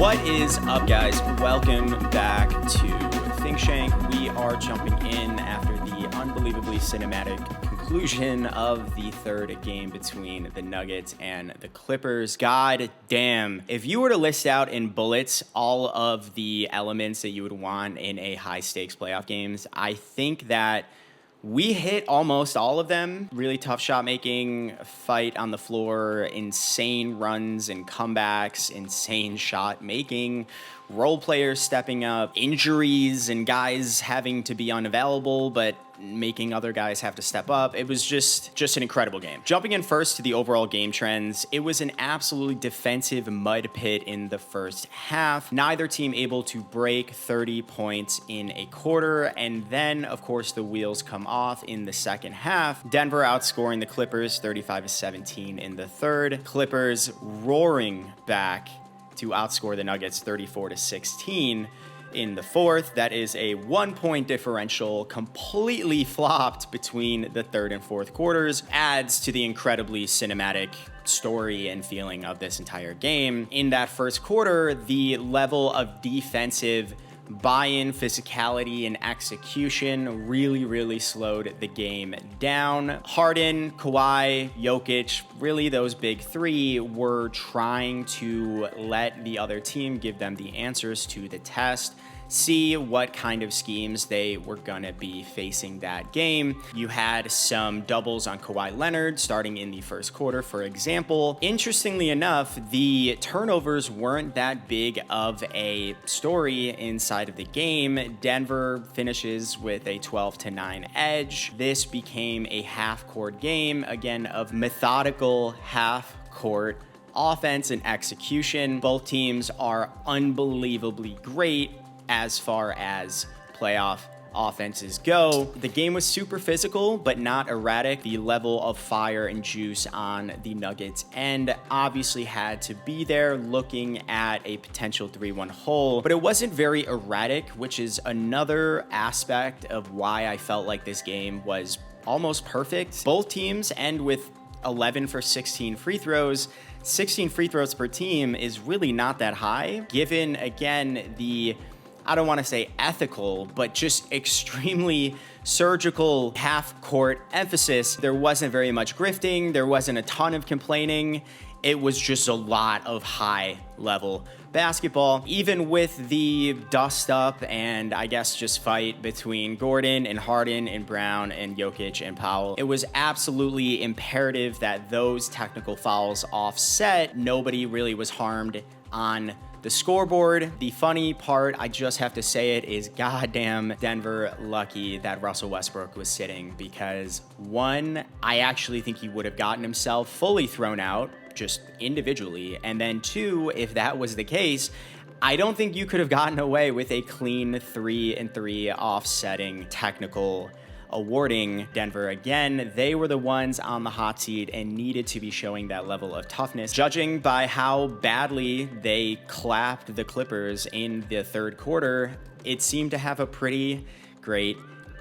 What is up, guys? Welcome back to Think Shank. We are jumping in after the unbelievably cinematic conclusion of the third game between the Nuggets and the Clippers. God damn. If you were to list out in bullets all of the elements that you would want in a high-stakes playoff games, I think that we hit almost all of them. Really tough shot making, fight on the floor, insane runs and comebacks, insane shot making, role players stepping up, injuries and guys having to be unavailable but making other guys have to step up. It was just an incredible game. Jumping in first to the overall game trends, it was an absolutely defensive mud pit in the first half. Neither team able to break 30 points in a quarter, and then of course the wheels come off in the second half. Denver outscoring the Clippers 35-17 in the third. Clippers roaring back to outscore the Nuggets 34-16 in the fourth. That is a 1-point differential completely flopped between the third and fourth quarters. Adds to the incredibly cinematic story and feeling of this entire game. In that first quarter, the level of defensive buy-in, physicality, and execution really slowed the game down. Harden, Kawhi, Jokic, really those big three were trying to let the other team give them the answers to the test, see what kind of schemes they were gonna be facing that game. You had some doubles on Kawhi Leonard starting in the first quarter, for example. Interestingly enough, the turnovers weren't that big of a story inside of the game. Denver finishes with a 12-9 edge. This became a half-court game, again, of methodical half-court offense and execution. Both teams are unbelievably great as far as playoff offenses go. The game was super physical, but not erratic. The level of fire and juice on the Nuggets end obviously had to be there, looking at a potential 3-1 hole, but it wasn't very erratic, which is another aspect of why I felt like this game was almost perfect. Both teams end with 11 for 16 free throws. 16 free throws per team is really not that high, given, again, the I don't want to say ethical, but just extremely surgical half-court emphasis. There wasn't very much grifting. There wasn't a ton of complaining. It was just a lot of high-level basketball. Even with the dust-up and I guess just fight between Gordon and Harden and Brown and Jokic and Powell, it was absolutely imperative that those technical fouls offset. Nobody really was harmed on the scoreboard. The funny part, I just have to say it, is goddamn Denver lucky that Russell Westbrook was sitting, because one, I actually think he would have gotten himself fully thrown out just individually. And then two, if that was the case, I don't think you could have gotten away with a clean 3-3 offsetting technical awarding. Denver, again, they were the ones on the hot seat and needed to be showing that level of toughness. Judging by how badly they clapped the Clippers in the third quarter, it seemed to have a pretty great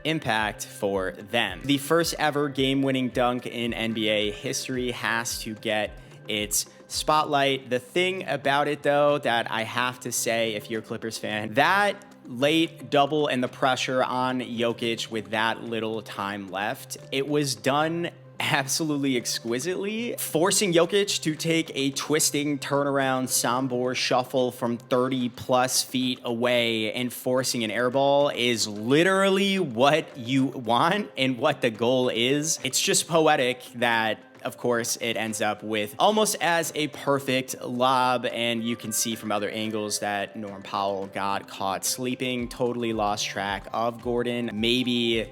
impact for them. The first ever game-winning dunk in NBA history has to get its spotlight. The thing about it, though, that I have to say, if you're a Clippers fan, that late double and the pressure on Jokic with that little time left, it was done absolutely exquisitely. Forcing Jokic to take a twisting turnaround Sambor shuffle from 30 plus feet away and forcing an air ball is literally what you want and what the goal is. It's just poetic that, of course, it ends up with almost as a perfect lob, and you can see from other angles that Norm Powell got caught sleeping, totally lost track of Gordon. Maybe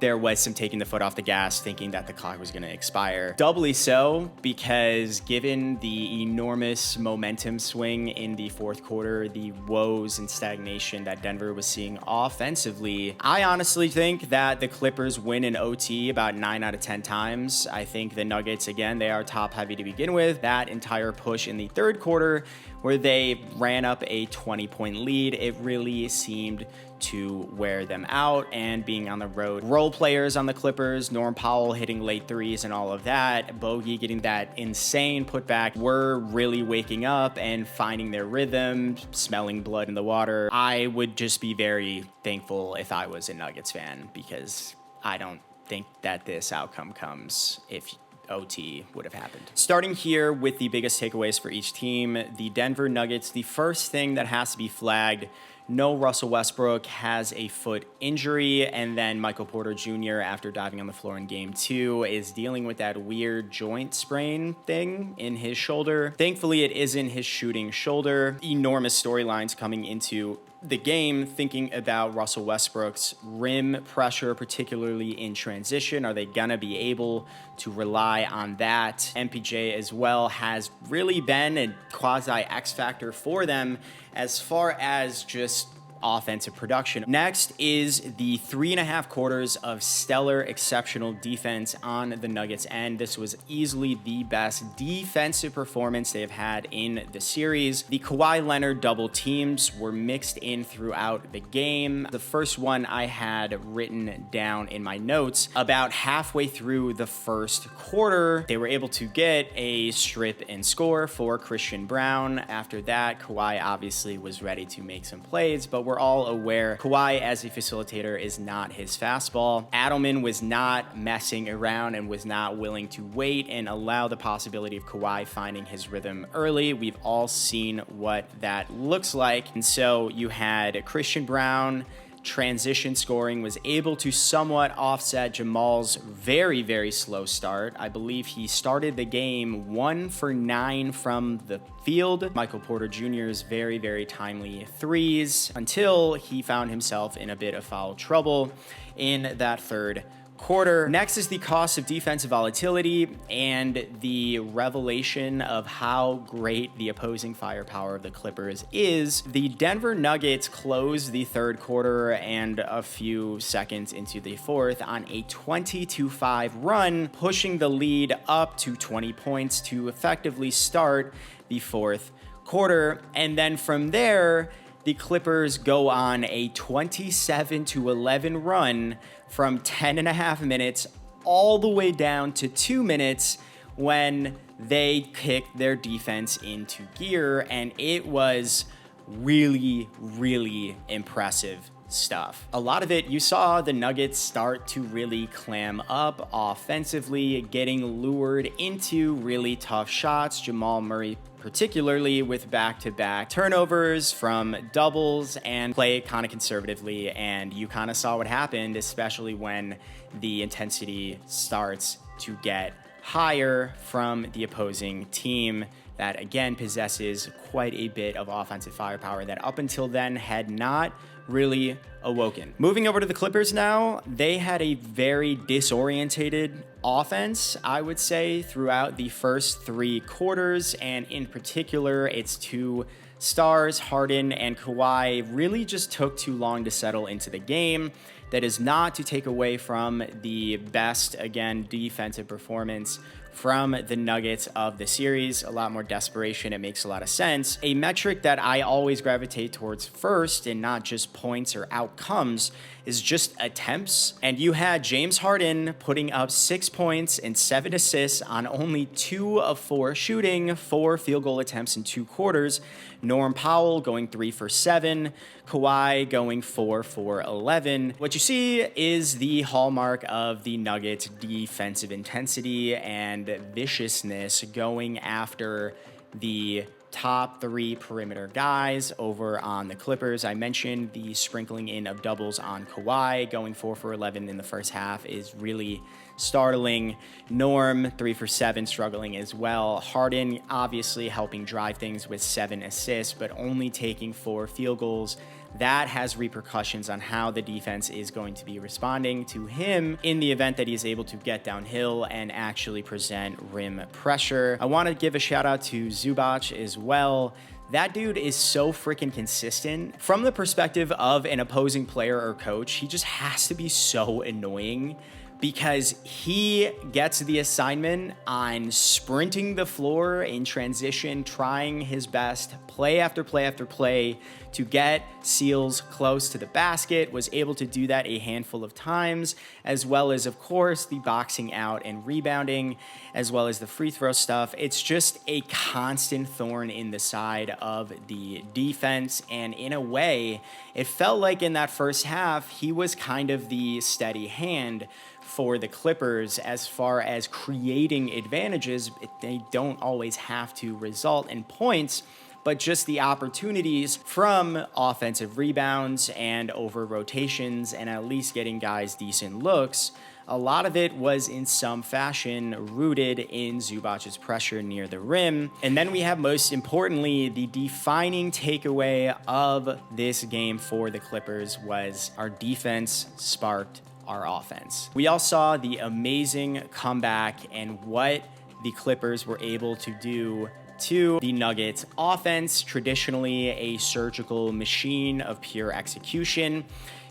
there was some taking the foot off the gas, thinking that the clock was going to expire. Doubly so, because given the enormous momentum swing in the fourth quarter, the woes and stagnation that Denver was seeing offensively, I honestly think that the Clippers win in OT about 9 out of 10 times. I think the Nuggets, again, they are top heavy to begin with. That entire push in the third quarter where they ran up a 20-point lead. It really seemed to wear them out, and being on the road, role players on the Clippers, Norm Powell hitting late threes and all of that, Bogey getting that insane putback, were really waking up and finding their rhythm, smelling blood in the water. I would just be very thankful if I was a Nuggets fan, because I don't think that this outcome comes if OT would have happened. Starting here with the biggest takeaways for each team, the Denver Nuggets, the first thing that has to be flagged: no Russell Westbrook, has a foot injury, and then Michael Porter Jr., after diving on the floor in game 2, is dealing with that weird joint sprain thing in his shoulder. Thankfully, it isn't his shooting shoulder. Enormous storylines coming into the game, thinking about Russell Westbrook's rim pressure, particularly in transition. Are they gonna be able to rely on that? MPJ as well has really been a quasi X factor for them as far as just offensive production. Next is the 3.5 quarters of stellar, exceptional defense on the Nuggets end. This was easily the best defensive performance they have had in the series. The Kawhi Leonard double teams were mixed in throughout the game. The first one I had written down in my notes about halfway through the first quarter. They were able to get a strip and score for Christian Braun. After that, Kawhi obviously was ready to make some plays, but we're all aware Kawhi as a facilitator is not his fastball. Adelman was not messing around and was not willing to wait and allow the possibility of Kawhi finding his rhythm early. We've all seen what that looks like. And so you had Christian Braun transition scoring, was able to somewhat offset Jamal's very, very slow start. I believe he started the game 1 for 9 from the field. Michael Porter Jr.'s very, very timely threes, until he found himself in a bit of foul trouble in that third quarter. Next is the cost of defensive volatility and the revelation of how great the opposing firepower of the Clippers is. The Denver Nuggets closed the third quarter and a few seconds into the fourth on a 20-5 run, pushing the lead up to 20 points to effectively start the fourth quarter. And then from there, the Clippers go on a 27-11 run from 10.5 minutes all the way down to 2 minutes, when they kicked their defense into gear, and it was really, really impressive stuff. A lot of it, you saw the Nuggets start to really clam up offensively, getting lured into really tough shots. Jamal Murray particularly with back-to-back turnovers from doubles, and play it kind of conservatively, and you kind of saw what happened, especially when the intensity starts to get higher from the opposing team that, again, possesses quite a bit of offensive firepower that up until then had not really awoken. Moving over to the Clippers now, they had a very disorientated offense, I would say, throughout the first 3 quarters, and in particular, its 2 stars, Harden and Kawhi, really just took too long to settle into the game. That is not to take away from the best, again, defensive performance from the Nuggets of the series. A lot more desperation. It makes a lot of sense. A metric that I always gravitate towards first, and not just points or outcomes, is just attempts. And you had James Harden putting up 6 points and 7 assists on only 2 of 4 shooting, 4 field goal attempts in 2 quarters. Norm Powell going 3 for 7. Kawhi going 4 for 11. What you see is the hallmark of the Nuggets' defensive intensity and viciousness, going after the top 3 perimeter guys over on the Clippers. I mentioned the sprinkling in of doubles on Kawhi, going 4 for 11 in the first half is really startling. Norm 3 for 7, struggling as well. Harden obviously helping drive things with 7 assists, but only taking 4 field goals. That has repercussions on how the defense is going to be responding to him in the event that he's able to get downhill and actually present rim pressure. I want to give a shout out to Zubac as well. That dude is so freaking consistent. From the perspective of an opposing player or coach, he just has to be so annoying because he gets the assignment on sprinting the floor in transition, trying his best, play after play after play, to get Seals close to the basket, was able to do that a handful of times, as well as, of course, the boxing out and rebounding, as well as the free throw stuff. It's just a constant thorn in the side of the defense, and in a way, it felt like in that first half, he was kind of the steady hand for the Clippers as far as creating advantages. They don't always have to result in points, but just the opportunities from offensive rebounds and over rotations and at least getting guys decent looks. A lot of it was in some fashion rooted in Zubac's pressure near the rim. And then we have, most importantly, the defining takeaway of this game for the Clippers was our defense sparked our offense. We all saw the amazing comeback and what the Clippers were able to do to the Nuggets offense, traditionally a surgical machine of pure execution.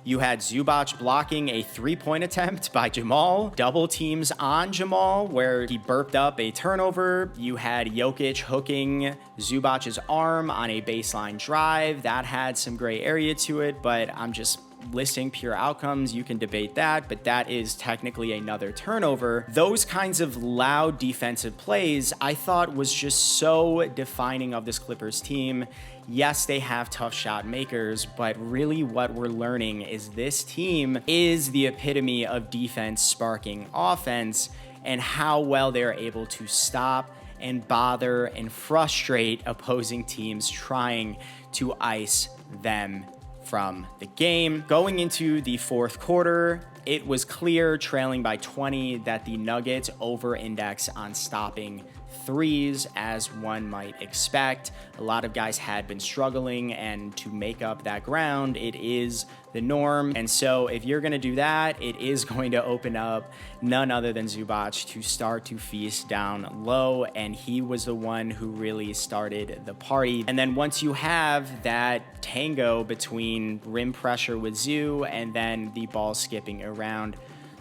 You had Zubac blocking a three-point attempt by Jamal, double teams on Jamal where he burped up a turnover. You had Jokic hooking Zubac's arm on a baseline drive. That had some gray area to it, but I'm just listing pure outcomes. You can debate that, but that is technically another turnover. Those kinds of loud defensive plays I thought was just so defining of this Clippers team. Yes, they have tough shot makers, but really what we're learning is this team is the epitome of defense sparking offense, and how well they're able to stop and bother and frustrate opposing teams trying to ice them from the game. Going into the fourth quarter, it was clear, trailing by 20, that the Nuggets over-index on stopping threes, as one might expect. A lot of guys had been struggling, and to make up that ground, it is the norm. And so if you're going to do that, it is going to open up none other than Zubac to start to feast down low, and he was the one who really started the party. And then once you have that tango between rim pressure with Zoo and then the ball skipping around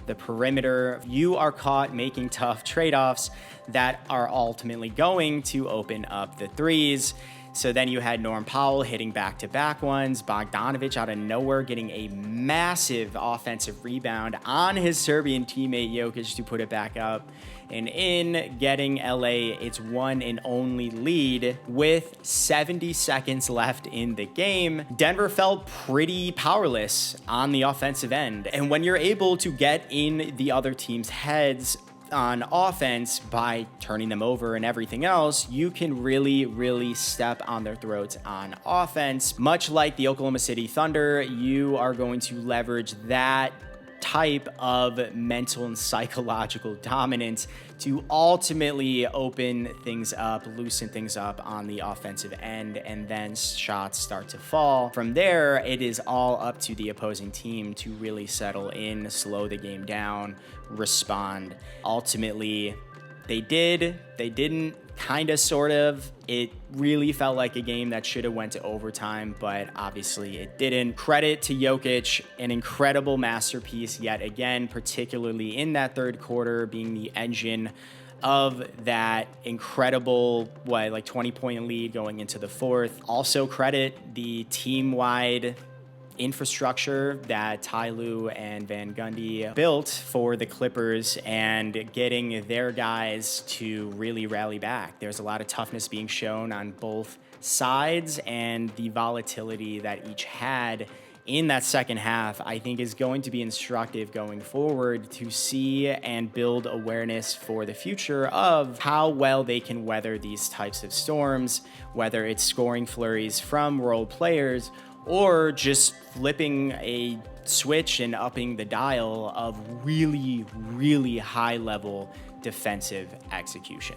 the perimeter, you are caught making tough trade-offs that are ultimately going to open up the threes. So then you had Norm Powell hitting back-to-back ones, Bogdanovic out of nowhere getting a massive offensive rebound on his Serbian teammate Jokic to put it back up, and in getting LA its one and only lead with 70 seconds left in the game. Denver felt pretty powerless on the offensive end, and when you're able to get in the other team's heads on offense by turning them over and everything else, you can really step on their throats on offense. Much like the Oklahoma City Thunder, you are going to leverage that type of mental and psychological dominance to ultimately open things up, loosen things up on the offensive end, and then shots start to fall. From there, it is all up to the opposing team to really settle in, slow the game down, respond. Ultimately, they did, they didn't, kind of, sort of. It really felt like a game that should have went to overtime, but obviously it didn't. Credit to Jokic, an incredible masterpiece yet again, particularly in that third quarter, being the engine of that incredible, 20-point lead going into the fourth. Also credit the team-wide infrastructure that Ty Lue and Van Gundy built for the Clippers and getting their guys to really rally back. There's a lot of toughness being shown on both sides, and the volatility that each had in that second half, I think, is going to be instructive going forward to see and build awareness for the future of how well they can weather these types of storms, whether it's scoring flurries from role players or just flipping a switch and upping the dial of really high-level defensive execution.